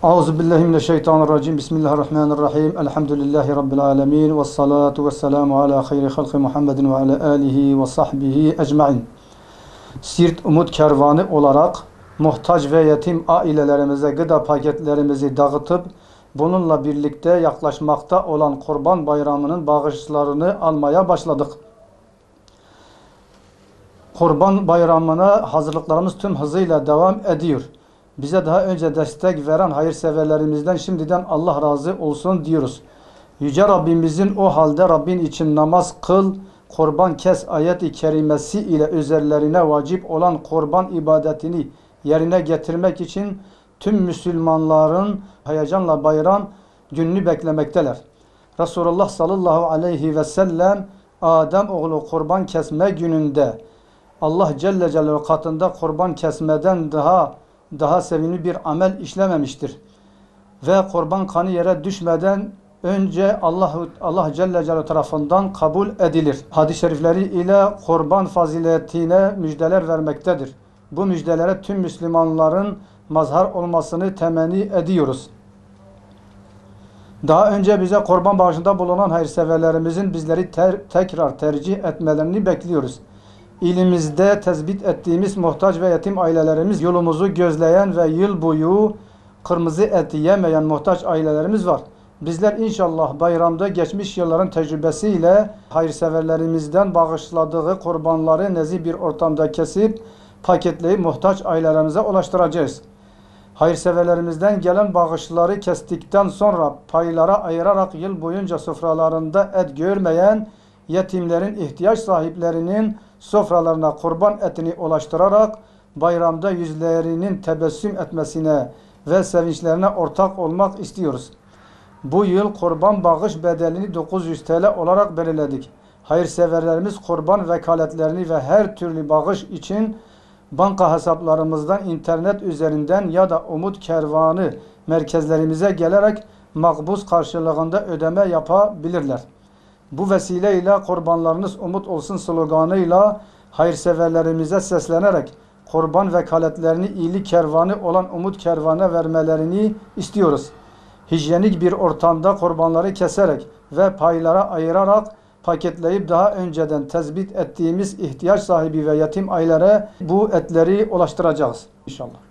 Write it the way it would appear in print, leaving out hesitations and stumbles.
Euzubillahimineşşeytanirracim. Bismillahirrahmanirrahim. Elhamdülillahi Rabbil alemin. Vessalatu vesselamu ala hayri halkı Muhammedin ve ala alihi ve sahbihi ecmain. Siirt Umut Kervanı olarak muhtaç ve yetim ailelerimize gıda paketlerimizi dağıtıp bununla birlikte yaklaşmakta olan Kurban Bayramı'nın bağışlarını almaya başladık. Kurban Bayramı'na hazırlıklarımız tüm hızıyla devam ediyor. Bize daha önce destek veren hayırseverlerimizden şimdiden Allah razı olsun diyoruz. Yüce Rabbimizin o halde Rabbin için namaz kıl, kurban kes ayet-i kerimesi ile üzerlerine vacip olan kurban ibadetini yerine getirmek için tüm Müslümanların heyecanla bayram gününü beklemekteler. Resulullah sallallahu aleyhi ve sellem Adem oğlu kurban kesme gününde Allah Celle Celaluhu katında kurban kesmeden daha sevimli bir amel işlememiştir. Ve kurban kanı yere düşmeden önce Allah Celle Celaluhu tarafından kabul edilir. Hadis-i şerifleri ile kurban faziletine müjdeler vermektedir. Bu müjdelere tüm Müslümanların mazhar olmasını temenni ediyoruz. Daha önce bize kurban bağışında bulunan hayırseverlerimizin bizleri tekrar tercih etmelerini bekliyoruz. İlimizde tespit ettiğimiz muhtaç ve yetim ailelerimiz, yolumuzu gözleyen ve yıl boyu kırmızı et yemeyen muhtaç ailelerimiz var. Bizler inşallah bayramda geçmiş yılların tecrübesiyle hayırseverlerimizden bağışladığı kurbanları nezih bir ortamda kesip paketleyip muhtaç ailelerimize ulaştıracağız. Hayırseverlerimizden gelen bağışları kestikten sonra paylara ayırarak yıl boyunca sofralarında et görmeyen yetimlerin, ihtiyaç sahiplerinin sofralarına kurban etini ulaştırarak bayramda yüzlerinin tebessüm etmesine ve sevinçlerine ortak olmak istiyoruz. Bu yıl kurban bağış bedelini 900 TL olarak belirledik. Hayırseverlerimiz kurban vekaletlerini ve her türlü bağış için banka hesaplarımızdan internet üzerinden ya da Umut Kervanı merkezlerimize gelerek makbuz karşılığında ödeme yapabilirler. Bu vesileyle kurbanlarınız umut olsun sloganıyla hayırseverlerimize seslenerek kurban vekaletlerini iyilik kervanı olan Umut Kervan'a vermelerini istiyoruz. Hijyenik bir ortamda kurbanları keserek ve paylara ayırarak paketleyip daha önceden tespit ettiğimiz ihtiyaç sahibi ve yetim ailelere bu etleri ulaştıracağız inşallah.